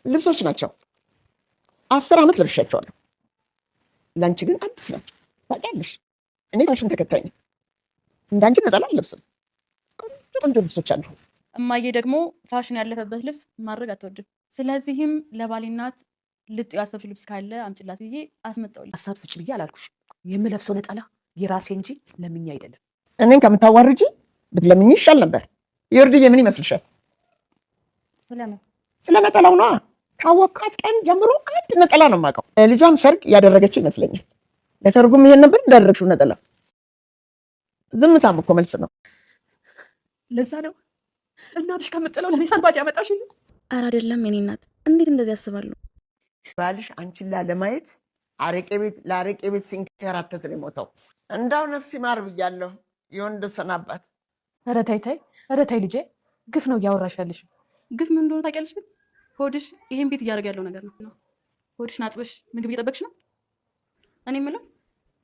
ልብሶች ናቸው። 10 ዓመት ለብሻቸዋለሁ። ለአንቺ ግን አዲስ ናቸው። ታውቂያለሽ፣ እኔ ፋሽን ተከታይ ነኝ። እንዳንቺ ነጠላ አልለብስም። ቆንጆ ቆንጆ ልብሶች አሉ። እማዬ ደግሞ ፋሽን ያለፈበት ልብስ ማድረግ አትወድም። ስለዚህም ለባሌ እናት ልጥ ያሰብሽ ልብስ ካለ አምጪላት ብዬ አስመጣሁልኝ። ሀሳብ ስጭ ብዬ አላልኩሽ? የምለብሰው ነጠላ የራሴ እንጂ ለምኛ አይደለም። እኔን ከምታዋርጂ ብትለምኝ ይሻል ነበር። ይወርድዬ ምን ይመስልሻል? ስለምን? ስለ ነጠላው ነዋ። ካወቃት ቀን ጀምሮ አንድ ነጠላ ነው የማውቀው። ልጇም ሰርግ ያደረገችው ይመስለኛል። ለሰርጉም ይሄን ነበር እንዳደረግሽው ነጠላ። ዝምታም እኮ መልስ ነው። ለዛ ነው እናትሽ ከምጥለው ለኔ ሰልባጭ ያመጣሽልኝ። ኧረ አይደለም የኔ እናት፣ እንዴት እንደዚህ ያስባሉ? ባልሽ አንቺን ላለማየት ለአረቄ ቤት ሲንከራተት ነው የሞተው። እንዳው ነፍስ ይማር ብያለሁ። የወንድ ሰናባት። ኧረ ተይ ልጄ፣ ግፍ ነው እያወራሽ ያለሽ። ግፍ ምን እንደሆነ ታውቂያለሽ? ግን ሆድሽ ይሄን ቤት እያደረገ ያለው ነገር ነው። ሆድሽን አጥበሽ ምግብ እየጠበቅሽ ነው። እኔ የምለው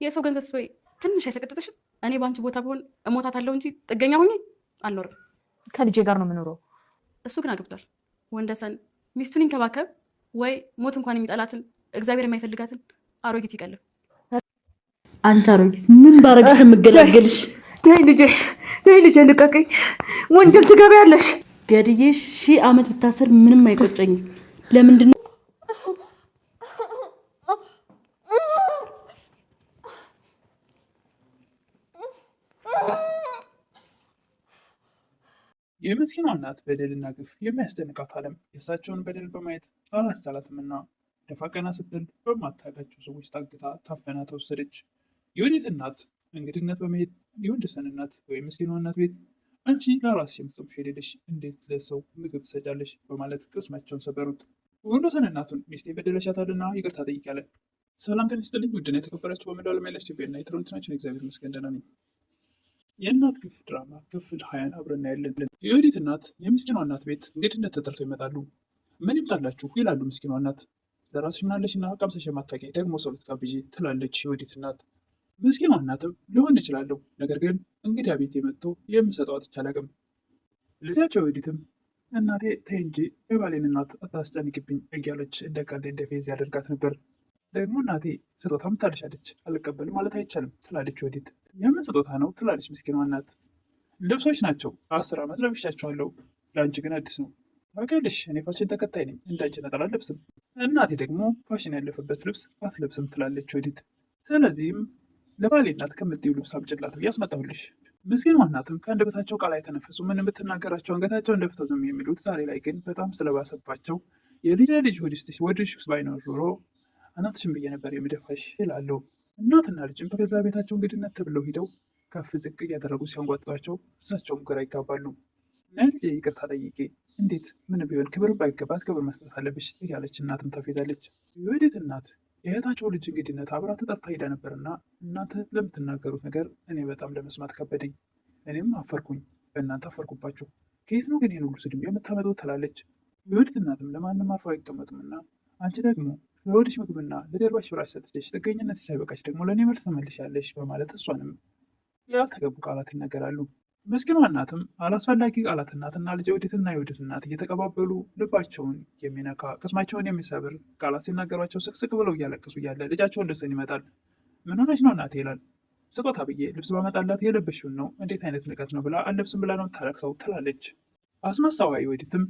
የሰው ገንዘብ ስበይ ትንሽ አይሰቀጥጥሽም? እኔ በአንቺ ቦታ ብሆን እሞታታለሁ እንጂ ጥገኛ ሆኜ አልኖርም። ከልጄ ጋር ነው የምኖረው። እሱ ግን አግብቷል። ወንደሰን ሚስቱን ይንከባከብ ወይ ሞት እንኳን የሚጠላትን እግዚአብሔር የማይፈልጋትን አሮጊት ይቀልብ። አንቺ አሮጊት ምን ባረግሽ የምገላገልሽ? ተይ ልጄ ልቀቀኝ። ወንጀል ትገቢያለሽ። ገድዬሽ 1000 ዓመት ብታሰር ምንም አይቆጨኝም። ለምንድን ነው የምስኪኗ እናት በደልና ግፍ የሚያስደንቃት ዓለም የእሳቸውን በደል በማየት አላስቻላትምና ደፋ ቀና ስትል በማታውቃቸው ሰዎች ታግታ ታፈና ተወሰደች። የወዲት እናት እንግድነት በመሄድ የወንደሰን እናት ወይም ምስኪኗ እናት ቤት አንቺ ለራስሽ የምትጠብሽ የሌለሽ እንዴት ለሰው ምግብ ትሰጫለሽ? በማለት ቅስማቸውን ሰበሩት። ወንደሰን እናቱን ሚስቴ በደለሻታልና ይቅርታ ጠይቃለን። ሰላም ጤና ይስጥልኝ ውድና የተከበራችሁ በመላው ዓለም ያላችሁ ኢትዮጵያና ኤርትራውያን ናችሁ። እግዚአብሔር ይመስገን ደህና ነኝ። የእናት ግፍ ድራማ ክፍል 20 አብረን እናያለን። የወዲት እናት የምስኪኗ እናት ቤት እንግድነት ተጠርተው ይመጣሉ። ምን ይምጣላችሁ ይላሉ ምስኪኗ እናት። ለራስሽ ምናለሽና ቀምሰሽ የማታውቂ ደግሞ ሰው ልትጋብዢ ትላለች የወዲት እናት። ምስኪኗ እናትም ሊሆን እችላለሁ፣ ነገር ግን እንግዲያ ቤት የመጥቶ የምሰጠው አጥቼ አላውቅም። ልጃቸው የወዲትም እናቴ ተይ እንጂ የባሌን እናት አታስጨንቅብኝ እያለች እንደ ቀልድ እንደ ፌዝ ያደርጋት ነበር። ደግሞ እናቴ ስጦታም ታልሻለች፣ አልቀበልም ማለት አይቻልም ትላለች ወዲት። የምን ስጦታ ነው ትላለች ምስኪኗ እናት። ልብሶች ናቸው፣ 10 ዓመት ለብሻቸዋለሁ፣ ለአንቺ ግን አዲስ ነው። ታውቂያለሽ እኔ ፋሽን ተከታይ ነኝ፣ እንዳንቺ ነጠላ አልለብስም። እናቴ ደግሞ ፋሽን ያለፈበት ልብስ አትለብስም ትላለች ወዲት። ስለዚህም ለባሌ እናት ከምትይው ልብስ አምጪላት ብዬ አስመጣሁልሽ። ምስኪኗ እናትም ከአንደበታቸው ቃል አይተነፍሱ፣ ምን የምትናገራቸው አንገታቸውን ደፍተው ዝም የሚሉት ዛሬ ላይ ግን በጣም ስለባሰባቸው የልጅ ወድሽ ውስጥ ባይኖር ኖሮ እናትሽን ብዬ ነበር የምደፋሽ ይላሉ። እናትና ልጅም በገዛ ቤታቸው እንግድነት ተብለው ሂደው ከፍ ዝቅ እያደረጉ ሲያንጓጥጧቸው እሳቸውም ግራ ይጋባሉ። እና ልጄ ይቅርታ ጠይቄ፣ እንዴት ምን ቢሆን ክብር ባይገባት ክብር መስጠት አለብሽ እያለች እናትም ታፌዛለች። የወዲት እናት የእህታቸው ልጅ እንግድነት አብራ ተጠርታ ሄዳ ነበርና እናንተ ለምትናገሩት ነገር እኔ በጣም ለመስማት ከበደኝ፣ እኔም አፈርኩኝ፣ በእናንተ አፈርኩባችሁ። ከየት ነው ግን ይህን ሁሉ ስድብ የምታመጡት ትላለች። የወዲት እናትም ለማንም አርፈው አይቀመጡምና አንቺ ደግሞ ለወዲሽ ምግብና ለጀርባሽ ፍራሽ ሰጥቼሽ ጥገኝነት ሳይበቃሽ ደግሞ ለእኔ መልስ መልሻለሽ በማለት እሷንም ያልተገቡ ቃላት ይናገራሉ። ምስኪኗ እናትም አላስፈላጊ ቃላት እናትና ልጅ የወዲትና የወዲት እናት እየተቀባበሉ ልባቸውን የሚነካ ቅስማቸውን የሚሰብር ቃላት ሲናገሯቸው ስቅስቅ ብለው እያለቀሱ እያለ ልጃቸው ወንደሰን ይመጣል። ምን ሆነች ነው እናቴ ይላል። ስጦታ ብዬ ልብስ ባመጣላት የለበሽውን ነው፣ እንዴት አይነት ንቀት ነው ብላ አለብስም ብላ ነው ታለቅሰው ትላለች። አስመሳዋ የወዲትም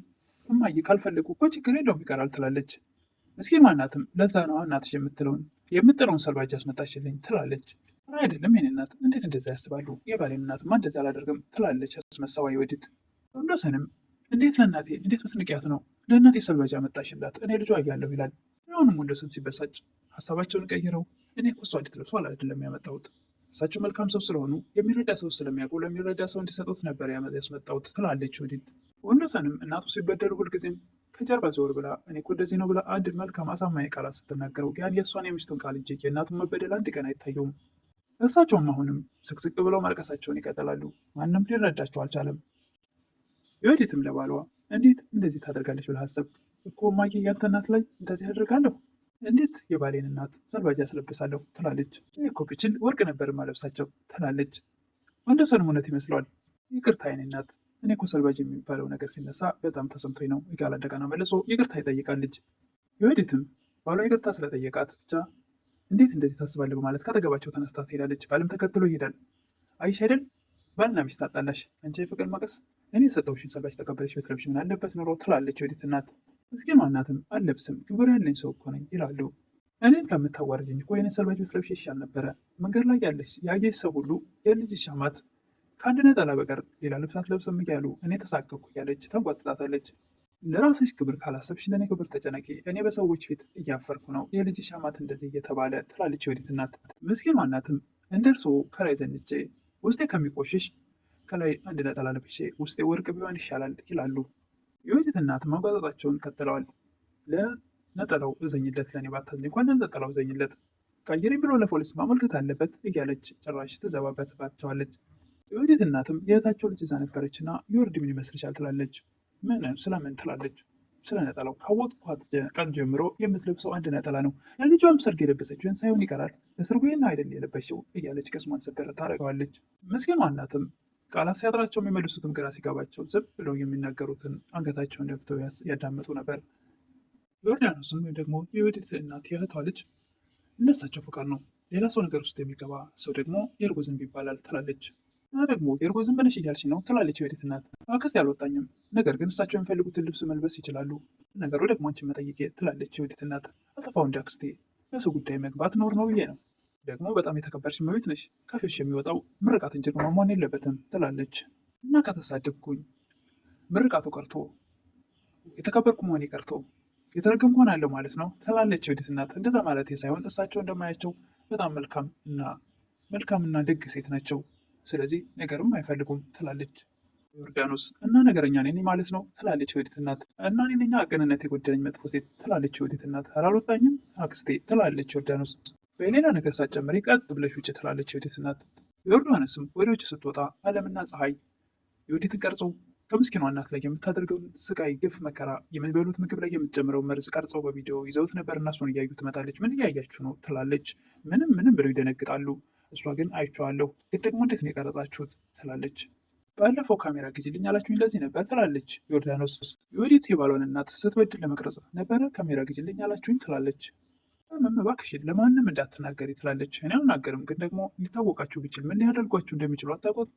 እማዬ ካልፈለጉ እኮ ችግር የለውም ይቀራል ትላለች። ምስኪኗ እናትም ለዛ ነው እናትሽ የምትለውን ሰልባጅ ያስመጣችልኝ ትላለች። አይደለም የኔ እናት እንዴት እንደዛ ያስባሉ? የባሌን እናትማ እንደዛ አላደርግም ትላለች አስመሳዋ የወዲት። ወንደሰንም እንዴት ለእናቴ እንዴት ምትንቅያት ነው ለእናቴ ሰልባጅ ያመጣሽላት እኔ ልጇ እያለሁ ይላል። አሁንም ወንደሰን ሲበሳጭ ሀሳባቸውን ቀይረው እኔ እሷ እንድትለብሱ አይደለም ያመጣሁት፣ እሳቸው መልካም ሰው ስለሆኑ የሚረዳ ሰው ስለሚያውቁ ለሚረዳ ሰው እንዲሰጡት ነበር ያስመጣሁት ትላለች ወዲት። ወንደሰንም እናቱ ሲበደሉ ሁልጊዜም ከጀርባ ዘወር ብላ እኔ እኮ እንደዚህ ነው ብላ አንድ መልካም አሳማኝ ቃላት ስትናገረው ያን የእሷን የሚስቱን ቃል እንጂ የእናቱን መበደል አንድ ቀን አይታየውም። እሳቸውም አሁንም ስቅስቅ ብለው ማልቀሳቸውን ይቀጥላሉ። ማንም ሊረዳቸው አልቻለም። የወዲትም ለባሏ እንዴት እንደዚህ ታደርጋለች ብለህ አሰብክ እኮ እማዬ፣ ያንተ እናት ላይ እንደዚህ አደርጋለሁ? እንዴት የባሌን እናት ሰልባጅ ያስለብሳለሁ? ትላለች። እኮ ብችል ወርቅ ነበር ማለብሳቸው ትላለች። ወንደሰንም እውነት ይመስለዋል። ይቅርታ የኔ እናት፣ እኔ እኮ ሰልባጅ የሚባለው ነገር ሲነሳ በጣም ተሰምቶኝ ነው እያለ እንደገና መልሶ ይቅርታ ይጠይቃል። ልጅ የወዲትም ባሏ ይቅርታ ስለጠየቃት ብቻ እንዴት እንደዚህ ታስባለህ በማለት ካጠገባቸው ተነስታ ትሄዳለች። ባልም ተከትሎ ይሄዳል። አይሽ አይደል ባልና ሚስት አጣላሽ፣ አንቺ የፍቅር መቀስ እኔ የሰጠሁሽን ሰልባጅ ተቀበለሽ ብትለብሽ ምን አለበት ኑሮ ትላለች የወዲት እናት። ምስኪኗ እናትም አልለብስም ክብር ያለኝ ሰው እኮ ነኝ ይላሉ። እኔን ከምታዋርጅኝ እኮ የኔን ሰልባጅ ብትለብሽ ይሻል ነበረ። መንገድ ላይ ያየሽ ሰው ሁሉ የልጅሽ አማት ከአንድ ነጠላ በቀር ሌላ ልብስ አትለብስም እያሉ እኔ ተሳቀቅኩ እያለች ተንቋጥጣታለች። ለራስሽ ክብር ካላሰብሽ ለእኔ ክብር ተጨነቂ፣ እኔ በሰዎች ፊት እያፈርኩ ነው የልጅሽ አማት እንደዚህ እየተባለ ትላለች የወዲት እናት። ምስኪኗ እናትም እንደ እርስዎ ከላይ ዘንጬ ውስጤ ከሚቆሽሽ ከላይ አንድ ነጠላ ለብሼ ውስጤ ወርቅ ቢሆን ይሻላል ይላሉ። የወዲት እናት ማንጓጠጣቸውን ቀጥለዋል። ለነጠላው እዘኝለት፣ ለእኔ ባታዝኝ እንኳን ለነጠላው እዘኝለት፣ ቀይሬ ብሎ ለፖሊስ ማመልከት አለበት እያለች ጭራሽ ትዘባበትባቸዋለች። የወዲት እናትም የእህታቸው ልጅ እዛ ነበረች እና የወርድ ምን ይመስልሻል ትላለች። ምን ስለምን ትላለች። ስለ ነጠላው ካወቅኳት ቀን ጀምሮ የምትለብሰው አንድ ነጠላ ነው። ለልጇም ሰርግ የለበሰችውን ሳይሆን ይቀራል። ለሰርጉና አይደል የለበሰው እያለች ቅስሟን ሰበር ታደርገዋለች። ምስኪኗ እናትም ቃላት ሲያጥራቸው የሚመልሱትም ግራ ሲገባቸው ዝም ብለው የሚናገሩትን አንገታቸውን ደፍተው ያዳምጡ ነበር። ዮርዳኖስም ወይም ደግሞ የወዲት እናት የእህቷ ልጅ እነሳቸው ፍቃድ ነው። ሌላ ሰው ነገር ውስጥ የሚገባ ሰው ደግሞ የእርጎ ዝንብ ይባላል ትላለች። እና ደግሞ የእርጎ ዝንብ ነሽ እያልሽ ነው ትላለች የወዲት እናት። አክስቴ አልወጣኝም፣ ነገር ግን እሳቸው የሚፈልጉትን ልብስ መልበስ ይችላሉ። ነገሩ ደግሞ አንቺን መጠየቄ ትላለች የወዲት እናት። አጠፋው እንደ አክስቴ ለሰው ጉዳይ መግባት ኖር ነው ብዬ ነው። ደግሞ በጣም የተከበርሽ እመቤት ነሽ፣ ከፊሽ የሚወጣው ምርቃት እንጂ መሆን የለበትም ትላለች። እና ከተሳደብኩኝ ምርቃቱ ቀርቶ የተከበርኩ መሆኔ ቀርቶ የተረገምኩ ሆናለሁ ማለት ነው ትላለች የወዲት እናት። እንደዛ ማለት ሳይሆን እሳቸው እንደማያቸው በጣም መልካምና ደግ ሴት ናቸው። ስለዚህ ነገርም አይፈልጉም ትላለች ዮርዳኖስ። እና ነገረኛ ነኝ ማለት ነው ትላለች የወዲት እናት። እና እኔ ነኝ ቅንነት የጎደለኝ መጥፎ ሴት ትላለች የወዲት እናት። አልወጣኝም አክስቴ ትላለች ዮርዳኖስ። በሌላ ነገር ሳትጨምሪ ቀጥ ብለሽ ውጭ ትላለች የወዲት እናት። ዮርዳኖስም ወደ ውጭ ስትወጣ አለምና ፀሐይ የወዲትን ቀርጸው ከምስኪኗ እናት ላይ የምታደርገውን ስቃይ፣ ግፍ፣ መከራ፣ የሚበሉት ምግብ ላይ የምትጨምረው መርዝ ቀርጸው በቪዲዮ ይዘውት ነበር እና እሱን እያዩ ትመጣለች። ምን እያያችሁ ነው ትላለች። ምንም ብለው ይደነግጣሉ። እሷ ግን አይቼዋለሁ፣ ግን ደግሞ እንዴት ነው የቀረጻችሁት ትላለች። ባለፈው ካሜራ ግዢልኝ አላችሁኝ ለዚህ ነበር ትላለች ዮርዳኖስ። የወዲት የባሏን እናት ስትበድል ለመቅረጽ ነበረ ካሜራ ግዢልኝ አላችሁኝ ትላለች። እባክሽን ለማንም እንዳትናገሪ ትላለች። እኔ አልናገርም፣ ግን ደግሞ ሊታወቃችሁ ቢችል ምን ሊያደርጓችሁ እንደሚችሉ አታውቁት።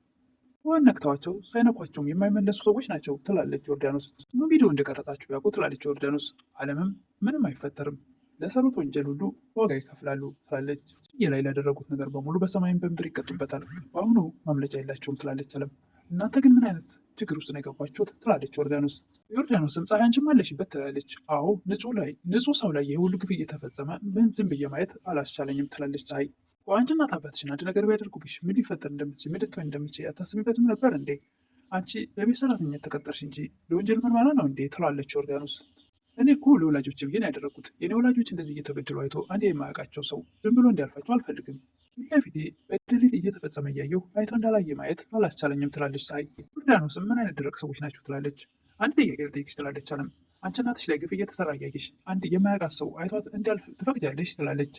ነክተዋቸው ሳይነኳቸውም የማይመለሱ ሰዎች ናቸው ትላለች ዮርዳኖስ። ቪዲዮ እንደቀረጻችሁ ያውቁ ትላለች ዮርዳኖስ። አለምም ምንም አይፈጠርም፣ ለሰሩት ወንጀል ሁሉ ዋጋ ይከፍላሉ ትላለች። ላይ ላደረጉት ነገር በሙሉ በሰማይም በምድር ይቀጡበታል፣ በአሁኑ ማምለጫ የላቸውም ትላለች አለም። እናንተ ግን ምን አይነት ችግር ውስጥ ነው የገባችሁት ትላለች ዮርዳኖስ። ዮርዳኖስም ፀሐይ አንቺም አለሽበት ትላለች። አዎ ንጹህ ሰው ላይ የሁሉ ግፍ እየተፈጸመ ምን ዝም ብዬ ማየት አላስቻለኝም ትላለች ፀሐይ። አንቺ እናት አባትሽን አንድ ነገር ቢያደርጉብሽ ምን ሊፈጠር እንደምትችል ምን ልትሆን እንደምትችል አታስቢበትም ነበር እንዴ? አንቺ ለቤት ሰራተኝነት ተቀጠርሽ እንጂ ለወንጀል ምርመራ ነው እንዴ ትላለች ዮርዳኖስ። እኔ እኮ ለወላጆች ብዬ ነው ያደረግኩት። የኔ ወላጆች እንደዚህ እየተበደሉ አይቶ አንዴ የማያውቃቸው ሰው ዝም ብሎ እንዲያልፋቸው አልፈልግም። ፊት ለፊቴ በደል እየተፈጸመ እያየሁ አይቶ እንዳላየ ማየት አላስቻለኝም ትላለች ፀሐይ። ዮርዳኖስም ምን አይነት ደረቅ ሰዎች ናቸው ትላለች። አንድ ጥያቄ ልጠይቅሽ ትላለች አለም። አንቺ እናትሽ ላይ ግፍ እየተሰራ እያየሽ አንድ የማያውቃት ሰው አይቷት እንዲያልፍ ትፈቅጃለሽ ትላለች።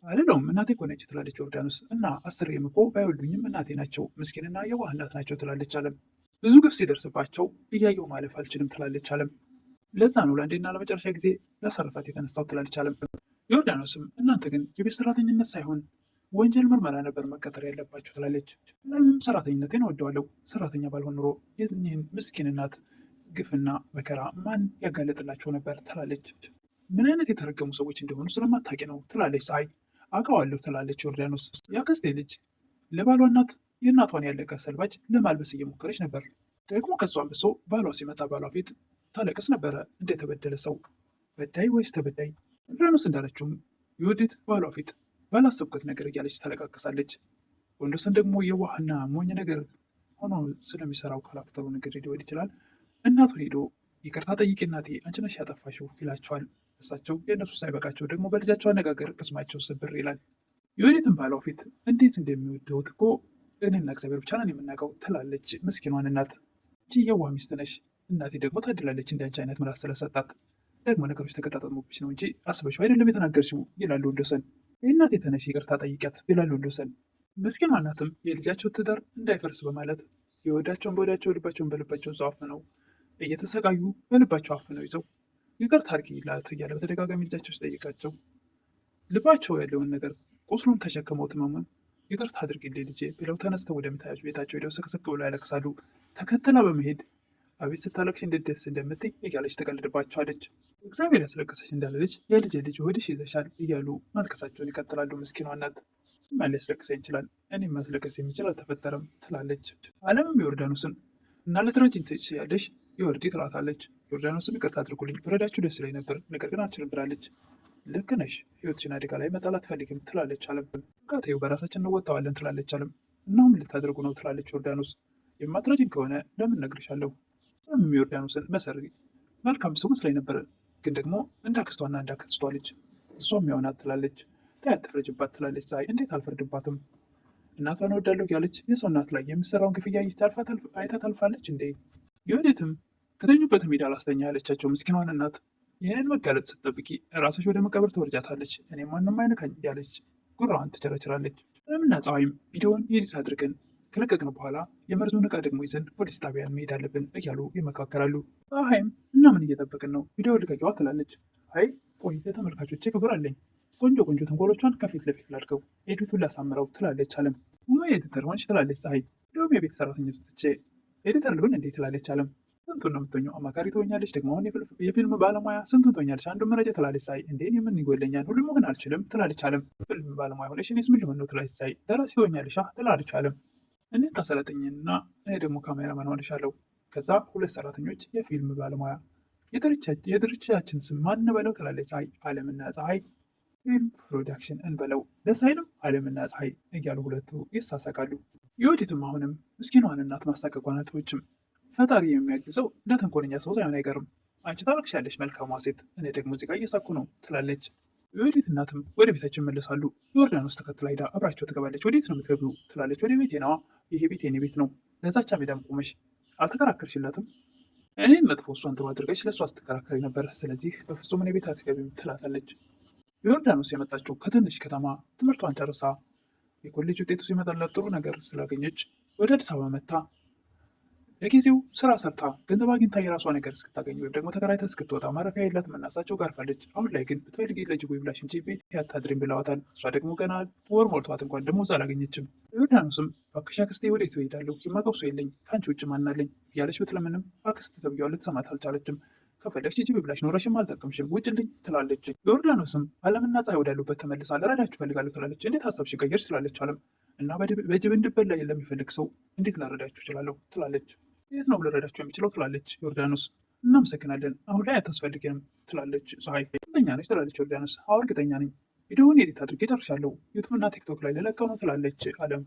አይደለውም እናቴ እኮ ነች ትላለች ዮርዳኖስ። እና አስሬም እኮ ባይወልዱኝም እናቴ ናቸው፣ ምስኪንና የዋህ እናት ናቸው ትላለች አለም። ብዙ ግፍ ሲደርስባቸው እያየሁ ማለፍ አልችልም ትላለች አለም። ለዛ ነው ለአንዴና ለመጨረሻ ጊዜ ለሰርፋት የተነሳው ትላለች አለም። ዮርዳኖስም እናንተ ግን የቤት ሰራተኝነት ሳይሆን ወንጀል ምርመራ ነበር መቀጠር ያለባቸው ትላለች። ለምን ሰራተኝነቴን እወደዋለሁ፣ ሰራተኛ ባልሆን ኑሮ የዚህን ምስኪን እናት ግፍና መከራ ማን ያጋለጥላቸው ነበር ትላለች። ምን አይነት የተረገሙ ሰዎች እንደሆኑ ስለማታውቂ ነው ትላለች ፀሐይ። አውቀዋለሁ ትላለች ዮርዳኖስ። የአክስቴ ልጅ ለባሏ እናት የእናቷን ያለቀ ሰልባጅ ለማልበስ እየሞከረች ነበር። ደግሞ ከሷን ብሶ ባሏ ሲመጣ ባሏ ፊት ታለቅስ ነበረ እንደተበደለ ሰው። በዳይ ወይስ ተበዳይ? ዮርዳኖስ እንዳለችውም የወዲት ባሏ ፊት ባላሰብኩት ነገር እያለች ታለቃቅሳለች። ወንዶሰን ደግሞ የዋህና ሞኝ ነገር ሆኖ ስለሚሰራው ካራክተሩ ነገር ሊሆን ይችላል። እናቱን ሄዶ ይቅርታ ጠይቂ እናቴ አንቺ ነሽ ያጠፋሽው ይላቸዋል። እሳቸው የእነሱ ሳይበቃቸው ደግሞ በልጃቸው አነጋገር ቅስማቸው ስብር ይላል። የወዲትን ባሏ ፊት እንዴት እንደሚወደውት እኮ እኔና እግዚአብሔር ብቻ ነን የምናውቀው ትላለች ምስኪኗን እናት። እንጂ የዋህ ሚስት ነሽ፣ እናቴ ደግሞ ታድላለች እንዳንቺ አይነት ምላስ ስለሰጣት። ደግሞ ነገሮች ተቀጣጠሙብሽ ነው እንጂ አስበሽው አይደለም የተናገርሽው ይላሉ ወንዶሰን። የእናቴ ተነሽ ይቅርታ ጠይቂያት ይላሉ ወንዶሰን። ምስኪኗ እናትም የልጃቸው ትዳር እንዳይፈርስ በማለት የወዳቸውን በወዳቸው ልባቸውን በልባቸው ይዘው አፍነው እየተሰቃዩ በልባቸው አፍነው ይዘው ይቅርታ አድርጊላት እያለ በተደጋጋሚ ልጃቸው ሲጠይቃቸው ልባቸው ያለውን ነገር ቁስሉን ተሸክመው ትመሙን ይቅርታ አድርጊልኝ ልጄ ብለው ተነስተው ወደ ቤታቸው ሄደው ስቅስቅ ብለው ያለቅሳሉ። ተከትላ በመሄድ አቤት ስታለቅሽ እንዴት ደስ እንደምትይ እያለች ተቀልድባቸዋለች። እግዚአብሔር ያስለቀሰች እንዳለ ልጅ የልጅ ልጅ ሆድሽ ይዘሻል እያሉ ማልቀሳቸውን ይቀጥላሉ። ምስኪኗ እናት ማን ሊያስለቅሰኝ ይችላል? እኔም ማስለቀስ የሚችል አልተፈጠረም ትላለች። አለምም ዮርዳኖስን እና ልትረጂኝ ትችያለሽ የወርዲ ትላታለች። ዮርዳኖስም ይቅርታ አድርጉልኝ ብረዳችሁ ደስ ይለኝ ነበር፣ ነገር ግን አልችልም ብላለች። ልክ ነሽ፣ ህይወትሽን አደጋ ላይ መጣል አትፈልግም ትላለች አለም። ቃተዩ በራሳችን እንወጣዋለን ትላለች አለም። እናም ልታደርጉ ነው ትላለች ዮርዳኖስ። የማትረጂኝ ከሆነ ለምን እነግርሻለሁ። ለምን ዮርዳኖስን መሰሪ መልካም ሰው መስላኝ ነበር፣ ግን ደግሞ እንዳክስቷና እንዳክስቷ ልጅ እሷም ያውናት ትላለች። ታያት ትፍረጅባት ትላለች ፀሐይ። እንዴት አልፈርድባትም? እናቷን እወዳለሁ ያለች የሰው እናት ላይ የምሰራውን ግፍያ አይታ ታልፋለች እንዴ? የወዴትም ከተኙበት ሜዳ አላስተኛ ያለቻቸው ምስኪኗን እናት ይህንን መጋለጥ ስትጠብቂ ራስሽ ወደ መቃብር ትወርጃታለች፣ እኔ ማንም አይነካኝ ያለች ጉራዋን ትቸረችራለች። ለምና ፀሐይም ቪዲዮውን ኤዲት አድርገን ከለቀቅን በኋላ የመርዙን ዕቃ ደግሞ ይዘን ፖሊስ ጣቢያን መሄድ አለብን እያሉ ይመካከራሉ። ፀሐይም እና ምን እየጠበቅን ነው? ቪዲዮ ልቀቂዋ ትላለች። አይ ቆይ ለተመልካቾቼ ክብር አለኝ፣ ቆንጆ ቆንጆ ተንኮሎቿን ከፊት ለፊት ላድርገው፣ ኤዲቱን ላሳምረው ትላለች አለም። ወይ ኤዲተር ሆንሽ ትላለች ፀሐይ። እንዲሁም የቤት ሰራተኞች ትቼ ኤዲተር ልሆን እንዴ ትላለች አለም። ስንቱን ነው የምትሆኘው? አማካሪ ትሆኛለች፣ ደግሞ አሁን የፊልም ባለሙያ ስንቱን ትሆኛለች? አንዱን መረጃ ትላለች ፀሐይ። እንዴ የምን ይጎለኛል? ሁሉም መሆን አልችልም ትላለች አለም። ፊልም ባለሙያ ሆነሽ እኔስ ምን ልሆን ነው ትላለች ፀሐይ። ደራሲ ትሆኛለሽ ትላለች አለም። እኔን ታሰለጥኝና እኔ ደግሞ ካሜራማን ሆንሻለሁ። ከዛ ሁለት ሰራተኞች የፊልም ባለሙያ፣ የድርጅታችን ስም ማን በለው ትላለች ፀሐይ። አለምና ፀሐይ ፊልም ፕሮዳክሽን እንበለው ደስ አይልም? አለምና ፀሐይ እያሉ ሁለቱ ይሳሳቃሉ። የወዲትም አሁንም ምስኪኗን እናት ማስታቀቋን አልተወችም። ፈጣሪ የሚያግዘው እንደ ተንኮለኛ ሰው ሳይሆን አይቀርም። አንቺ ታለቅሻለሽ መልካሟ ሴት፣ እኔ ደግሞ እዚህ ጋር እየሳኩ ነው ትላለች። የወዲት እናትም ወደ ቤታቸው ይመለሳሉ። ዮርዳኖስ ተከትላ ሄዳ አብራቸው ትገባለች። ወዴት ነው የምትገቢው ትላለች። ወደ ቤቴ ነዋ፣ ይሄ ቤት የኔ ቤት ነው። ለዛቻ ሜዳም ቆመሽ አልተከራከርሽላትም? እኔን መጥፎ እሷን ጥሩ አድርገሽ ለእሷ ስትከራከሪ ነበር። ስለዚህ በፍጹም እኔ ቤት አትገቢም ትላታለች። ዮርዳኖስ የመጣችው ከትንሽ ከተማ ትምህርቷን ጨርሳ የኮሌጅ ውጤቱ ሲመጣላት ጥሩ ነገር ስላገኘች ወደ አዲስ አበባ መታ ለጊዜው ስራ ሰርታ ገንዘብ አግኝታ የራሷ ነገር እስክታገኝ ወይም ደግሞ ተከራይታ እስክትወጣ ማረፊያ የላትም እና እሳቸው ጋር ፋለች። አሁን ላይ ግን ብትፈልጊ ለጅቡ ይብላሽ እንጂ ቤት አታድሪም ብለዋታል። እሷ ደግሞ ገና ወር ሞልቷት እንኳን ደሞዝ አላገኘችም። ዮርዳኖስም እባክሽ አክስቴ ወዴት እሄዳለሁ? የማውቀው ሰው የለኝ፣ ከአንቺ ውጭ ማን አለኝ እያለች ብትለምንም አክስት ተብያዋ ልትሰማት አልቻለችም። ከፈለግሽ ጅብ ይብላሽ፣ ኖረሽም አልጠቀምሽም፣ ውጭልኝ ትላለች። ዮርዳኖስም አለምና ፀሐይ ወዳሉበት ተመልሳ ልረዳችሁ እፈልጋለሁ ትላለች። እንዴት ሀሳብሽ ቀየርሽ? ትላለች አለም። እና በጅብ እንድበላ ለሚፈልግ ሰው እንዴት ላረዳችሁ እችላለሁ? ትላለች። የት ነው ልረዳችሁ የሚችለው? ትላለች ዮርዳኖስ። እናመሰግናለን፣ አሁን ላይ አታስፈልግንም ትላለች ፀሐይ። እርግጠኛ ነች? ትላለች ዮርዳኖስ። አዎ እርግጠኛ ነኝ፣ ቪዲዮውን ኤዲት አድርጌ ጨርሻለሁ፣ ዩቱብ እና ቲክቶክ ላይ ልለቀው ነው ትላለች አለም።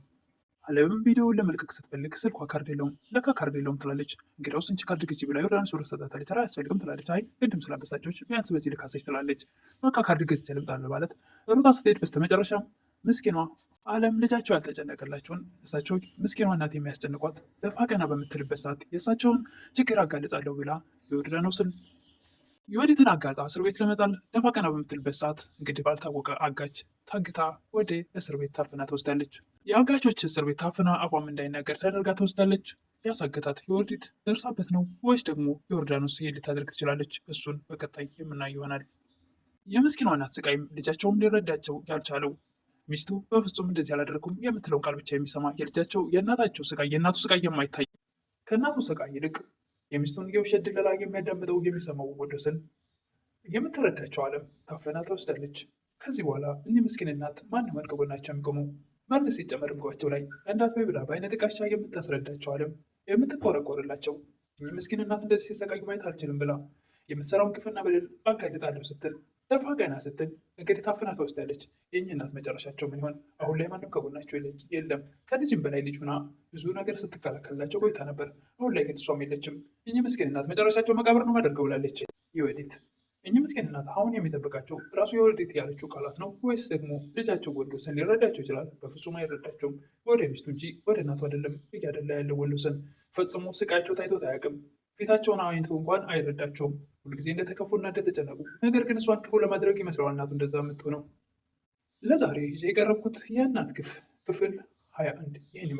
አለምም ቪዲዮውን ለመልቀቅ ስትፈልግ ስልኳ ካርድ የለውም፣ ለካ ካርድ የለውም ትላለች። እንግዲያውስ እንቺ ካርድ ግዢ ብላ ዮርዳኖስ ወደ ሰጣታለች። ኧረ አያስፈልግም ትላለች። አይ ቅድም ስላበሳጨች ቢያንስ በዚህ ልካሰች ትላለች። በቃ ካርድ ገዝቼ ልምጣ ማለት ሩጣ ስትሄድ በስተመጨረሻ ምስኪኗ አለም ልጃቸው ያልተጨነቀላቸውን እሳቸው ምስኪኗ እናት የሚያስጨንቋት ደፋ ቀና በምትልበት ሰዓት የእሳቸውን ችግር አጋልጻለሁ ብላ የወዲትን አጋጣ እስር ቤት ለመጣል ደፋ ቀና በምትልበት ሰዓት እንግዲህ ባልታወቀ አጋች ታግታ ወደ እስር ቤት ታፍና ተወስዳለች። የአጋቾች እስር ቤት ታፍና አፏም እንዳይናገር ተደርጋ ተወስዳለች። ያሳገታት የወዲት ደርሳበት ነው ወይስ ደግሞ ዮርዳኖስ ይሄ ልታደርግ ትችላለች? እሱን በቀጣይ የምናየው ይሆናል። የምስኪኗ እናት ስቃይም ልጃቸውም ሊረዳቸው ያልቻለው ሚስቱ በፍጹም እንደዚህ አላደረኩም የምትለውን ቃል ብቻ የሚሰማ የእናታቸው ስቃይ የእናቱ ስቃይ የማይታይ ከእናቱ ስቃይ ይልቅ የሚስቱን የውሸት ድለላ የሚያዳምጠው የሚሰማው ወደስን የምትረዳቸው አለም ታፈና ተወስዳለች። ከዚህ በኋላ እኚህ ምስኪን እናት ማንም ከጎናቸው የሚቆመው መርዝ ሲጨመር ምግባቸው ላይ እንዳት ወይ ብላ በአይነ ጥቃሻ የምታስረዳቸው አለም የምትቆረቆርላቸው እኚህ ምስኪን እናት እንደዚህ ሲሰቃዩ ማየት አልችልም ብላ የምትሰራውን ግፍና በደል አጋልጣለሁ ስትል ደፋ ቀና ስትል እንግዲህ ታፍና ተወስዳለች። የእኚህ እናት መጨረሻቸው ምን ይሆን? አሁን ላይ ማንም ከጎናቸው የለም። ከልጅም በላይ ልጅ ሆና ብዙ ነገር ስትከላከልላቸው ቆይታ ነበር። አሁን ላይ ግን እሷም የለችም። የእኚህ ምስኪን እናት መጨረሻቸው መቃብር ነው ማደርገው ብላለች የወዲት። እኚህ ምስኪን እናት አሁን የሚጠብቃቸው ራሱ የወዲት ያለችው ቃላት ነው ወይስ ደግሞ ልጃቸው ወንዶሰን ሊረዳቸው ይችላል? በፍጹም አይረዳቸውም። ወደ ሚስቱ እንጂ ወደ እናቱ አይደለም እያደላ ያለው ወንዶሰን። ፈጽሞ ስቃያቸው ታይቶት አያውቅም። ፊታቸውን አይንቱ እንኳን አይረዳቸውም። ሁልጊዜ እንደተከፉና እንደተጨነቁ፣ ነገር ግን እሷን ክፉ ለማድረግ ይመስለዋል እናቱ እንደዛ የምትሆነው። ለዛሬ የቀረብኩት የእናት ግፍ ክፍል 21 ይህን